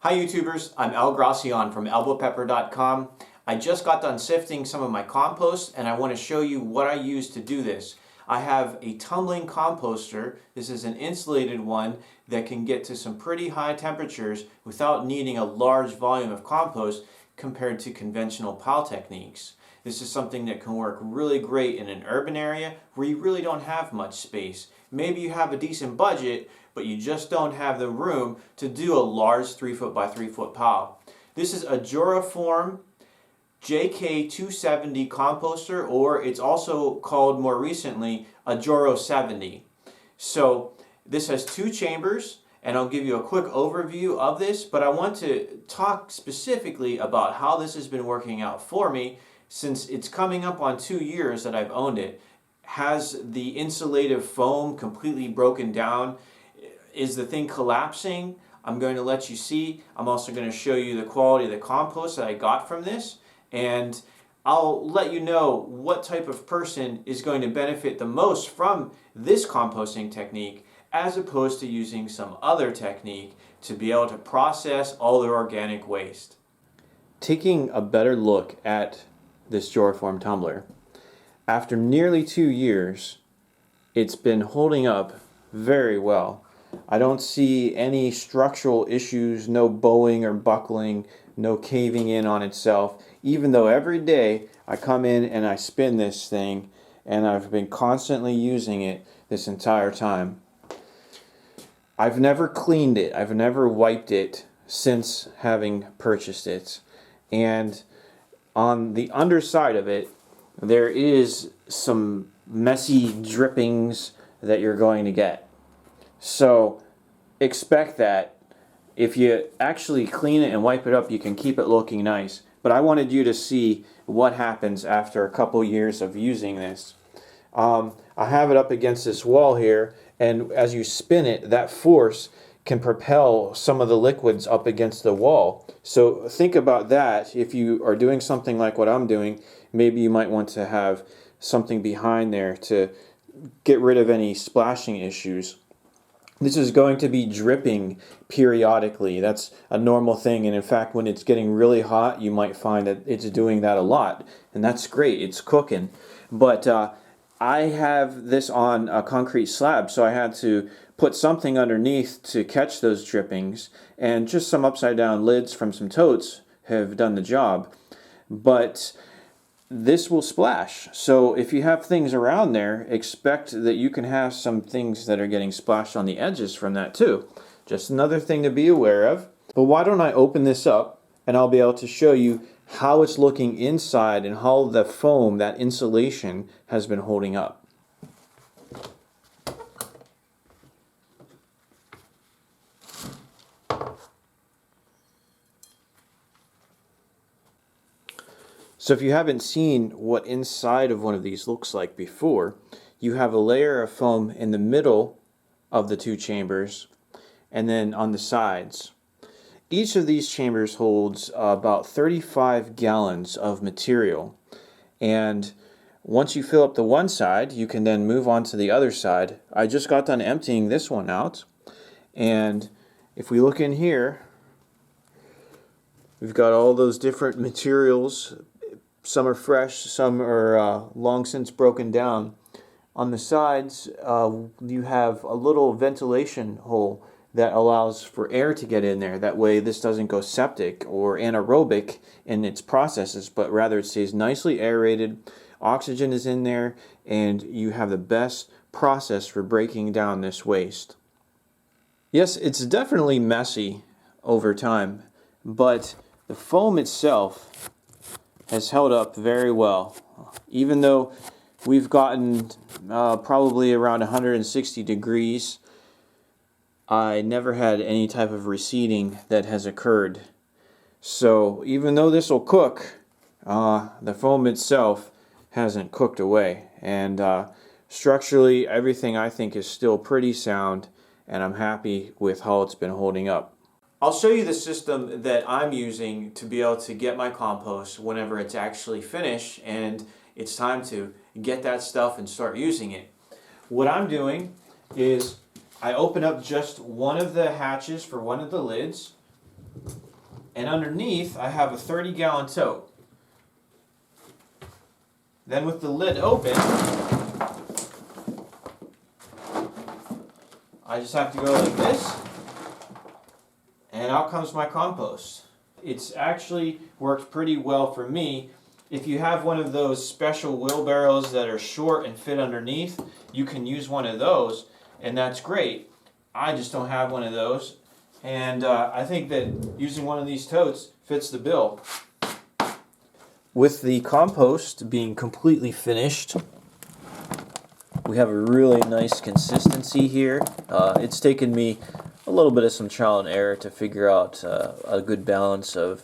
Hi YouTubers, I'm Al Gracian from elbowpepper.com. I just got done sifting some of my compost and I want to show you what I use to do this. I have a tumbling composter. This is an insulated one that can get to some pretty high temperatures without needing a large volume of compost compared to conventional pile techniques. This is something that can work really great in an urban area where you really don't have much space. Maybe you have a decent budget, but you just don't have the room to do a large 3 foot by 3 foot pile. This is a Joraform JK 270 composter, or it's also called more recently a Jora 70. So this has 2 chambers, and I'll give you a quick overview of this, but I want to talk specifically about how this has been working out for me since it's coming up on 2 years that I've owned it. Has the insulative foam completely broken down? Is the thing collapsing? I'm going to let you see. I'm also going to show you the quality of the compost that I got from this, and I'll let you know what type of person is going to benefit the most from this composting technique as opposed to using some other technique to be able to process all their organic waste. Taking a better look at this Joraform tumbler, after nearly 2 years, it's been holding up very well. I don't see any structural issues, no bowing or buckling, no caving in on itself, even though every day I come in and I spin this thing, and I've been constantly using it this entire time. I've never cleaned it, I've never wiped it since having purchased it, and on the underside of it there is some messy drippings that you're going to get. So expect that. If you actually clean it and wipe it up, you can keep it looking nice. But I wanted you to see what happens after a couple years of using this. I have it up against this wall here, and as you spin it, that force can propel some of the liquids up against the wall. So think about that. If you are doing something like what I'm doing, maybe you might want to have something behind there to get rid of any splashing issues. This is going to be dripping periodically. That's a normal thing, and in fact when it's getting really hot you might find that it's doing that a lot, and that's great, it's cooking. But I have this on a concrete slab, so I had to put something underneath to catch those drippings, and just some upside down lids from some totes have done the job. But this will splash, so if you have things around there, expect that you can have some things that are getting splashed on the edges from that too. Just another thing to be aware of. But why don't I open this up and I'll be able to show you how it's looking inside and how the foam, that insulation, has been holding up. So if you haven't seen what inside of one of these looks like before, you have a layer of foam in the middle of the 2 chambers and then on the sides. Each of these chambers holds about 35 gallons of material, and once you fill up the one side you can then move on to the other side. I just got done emptying this one out, and if we look in here, we've got all those different materials. Some are fresh, some are long since broken down. On the sides, you have a little ventilation hole that allows for air to get in there. That way this doesn't go septic or anaerobic in its processes, but rather it stays nicely aerated. Oxygen is in there, and you have the best process for breaking down this waste. Yes, it's definitely messy over time, but the foam itself has held up very well. Even though we've gotten probably around 160 degrees, I never had any type of receding that has occurred. So even though this will cook, the foam itself hasn't cooked away. And structurally, everything I think is still pretty sound, and I'm happy with how it's been holding up. I'll show you the system that I'm using to be able to get my compost whenever it's actually finished and it's time to get that stuff and start using it. What I'm doing is I open up just one of the hatches for one of the lids, And underneath I have a 30-gallon tote. Then with the lid open, I just have to go like this, and out comes my compost. It's actually worked pretty well for me. If you have one of those special wheelbarrows that are short and fit underneath, you can use one of those, and that's great. I just don't have one of those, and I think that using one of these totes fits the bill. With the compost being completely finished, we have a really nice consistency here. It's taken me a little bit of some trial and error to figure out a good balance of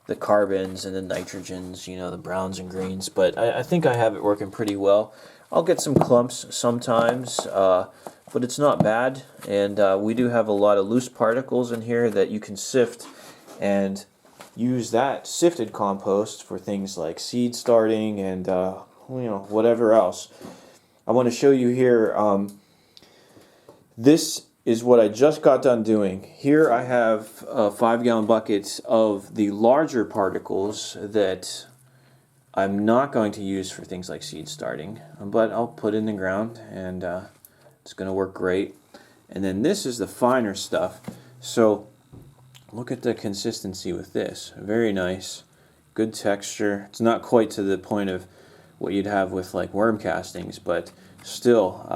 the carbons and the nitrogens, you know, the browns and greens, but I think I have it working pretty well. I'll get some clumps sometimes, but it's not bad, and we do have a lot of loose particles in here that you can sift and use that sifted compost for things like seed starting and whatever else. I want to show you here, this is what I just got done doing. Here I have 5-gallon buckets of the larger particles that I'm not going to use for things like seed starting, but I'll put in the ground, and it's going to work great. And then this is the finer stuff. So look at the consistency with this. Very nice, good texture. It's not quite to the point of what you'd have with like worm castings, but still,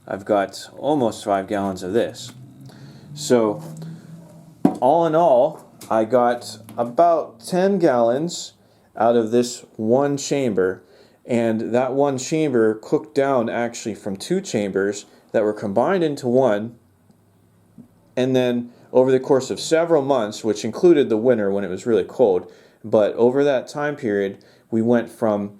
I've got almost 5 gallons of this. So all in all, I got about 10 gallons out of this one chamber, and that one chamber cooked down actually from 2 chambers that were combined into one, and then over the course of several months, which included the winter when it was really cold, but over that time period we went from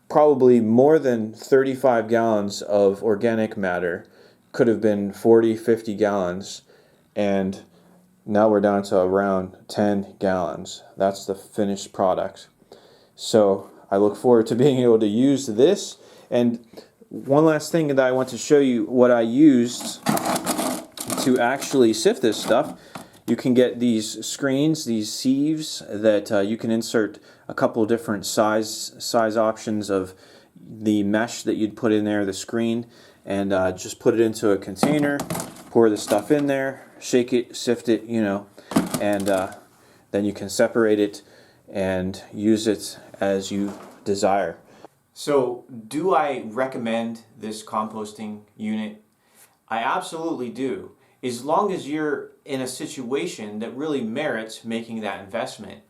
probably more than 35 gallons of organic matter, could have been 40, 50 gallons, and now we're down to around 10 gallons. That's the finished product. So I look forward to being able to use this. And one last thing that I want to show you what I used to actually sift this stuff. You can get these screens, these sieves that you can insert a couple different size options of the mesh that you'd put in there, the screen, and just put it into a container, pour the stuff in there, shake it, sift it, and then you can separate it and use it as you desire. So, do I recommend this composting unit? I absolutely do, as long as you're in a situation that really merits making that investment.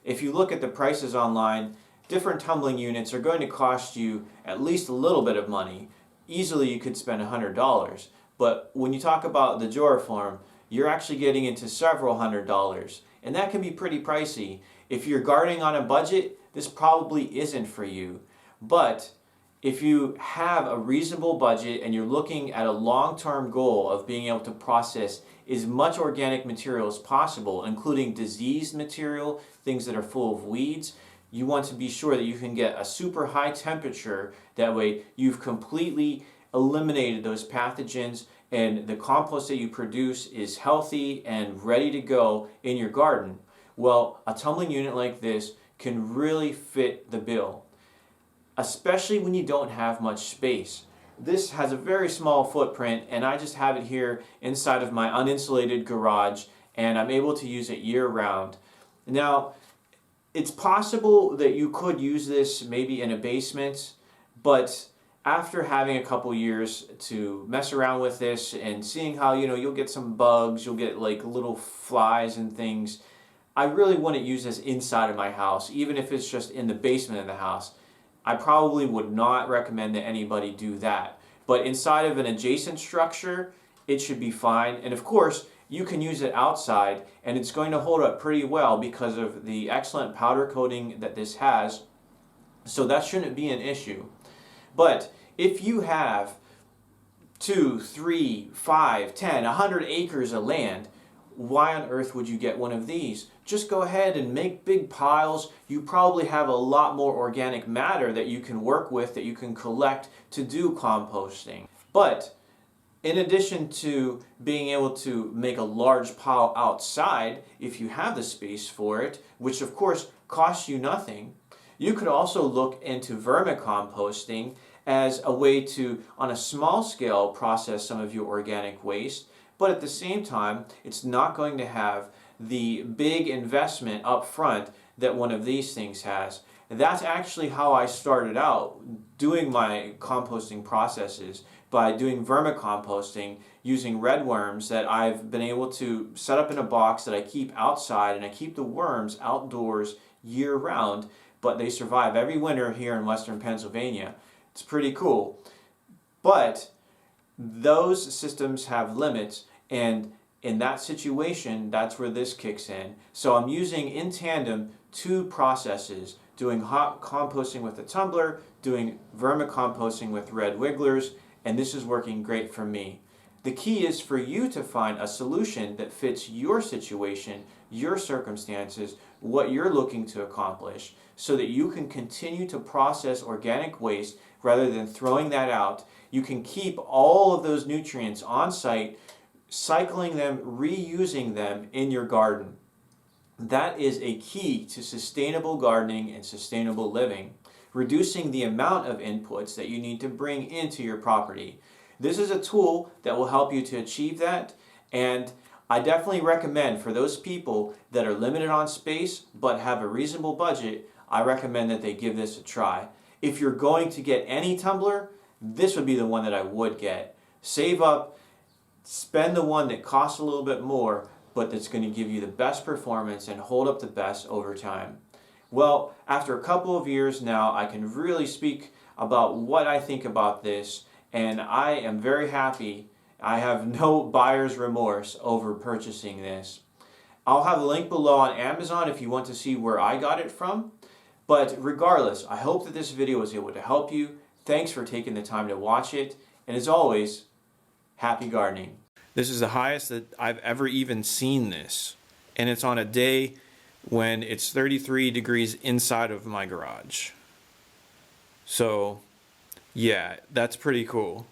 If you look at the prices online, different tumbling units are going to cost you at least a little bit of money. Easily you could spend $100, but when you talk about the Joraform, you're actually getting into several $100s, and that can be pretty pricey. If you're gardening on a budget, this probably isn't for you. But if you have a reasonable budget and you're looking at a long-term goal of being able to process as much organic material as possible, including diseased material, things that are full of weeds, you want to be sure that you can get a super high temperature. That way you've completely eliminated those pathogens and the compost that you produce is healthy and ready to go in your garden. Well, a tumbling unit like this can really fit the bill, especially when you don't have much space. This has a very small footprint, and I just have it here inside of my uninsulated garage, and I'm able to use it year-round. Now, it's possible that you could use this maybe in a basement, but after having a couple years to mess around with this and seeing how, you'll get some bugs, you'll get like little flies and things, I really wouldn't use this inside of my house, even if it's just in the basement of the house. I probably would not recommend that anybody do that. But inside of an adjacent structure, it should be fine. And of course, you can use it outside, and it's going to hold up pretty well because of the excellent powder coating that this has. So that shouldn't be an issue. But if you have 2, 3, 5, 10, 100 acres of land, why on earth would you get one of these? Just go ahead and make big piles. You probably have a lot more organic matter that you can work with, that you can collect to do composting. But In addition to being able to make a large pile outside, if you have the space for it, which of course costs you nothing, you could also look into vermicomposting as a way to, on a small scale, process some of your organic waste, but at the same time, it's not going to have the big investment up front that one of these things has. That's actually how I started out doing my composting processes, by doing vermicomposting using red worms that I've been able to set up in a box that I keep outside, and I keep the worms outdoors year round, but they survive every winter here in western Pennsylvania. It's pretty cool. But those systems have limits, and in that situation, that's where this kicks in. So I'm using in tandem two processes, doing hot composting with a tumbler, doing vermicomposting with red wigglers, and this is working great for me. The key is for you to find a solution that fits your situation, your circumstances, what you're looking to accomplish, so that you can continue to process organic waste rather than throwing that out. You can keep all of those nutrients on site, cycling them, reusing them in your garden. That is a key to sustainable gardening and sustainable living, reducing the amount of inputs that you need to bring into your property. This is a tool that will help you to achieve that, and I definitely recommend for those people that are limited on space but have a reasonable budget, I recommend that they give this a try. If you're going to get any tumbler, this would be the one that I would get. Save up, spend the one that costs a little bit more, but that's going to give you the best performance and hold up the best over time. Well, after a couple of years now, I can really speak about what I think about this, and I am very happy. I have no buyer's remorse over purchasing this. I'll have a link below on Amazon if you want to see where I got it from. But regardless, I hope that this video was able to help you. Thanks for taking the time to watch it, and as always, happy gardening. This is the highest that I've ever even seen this, and it's on a day when it's 33 degrees inside of my garage. So, yeah, that's pretty cool.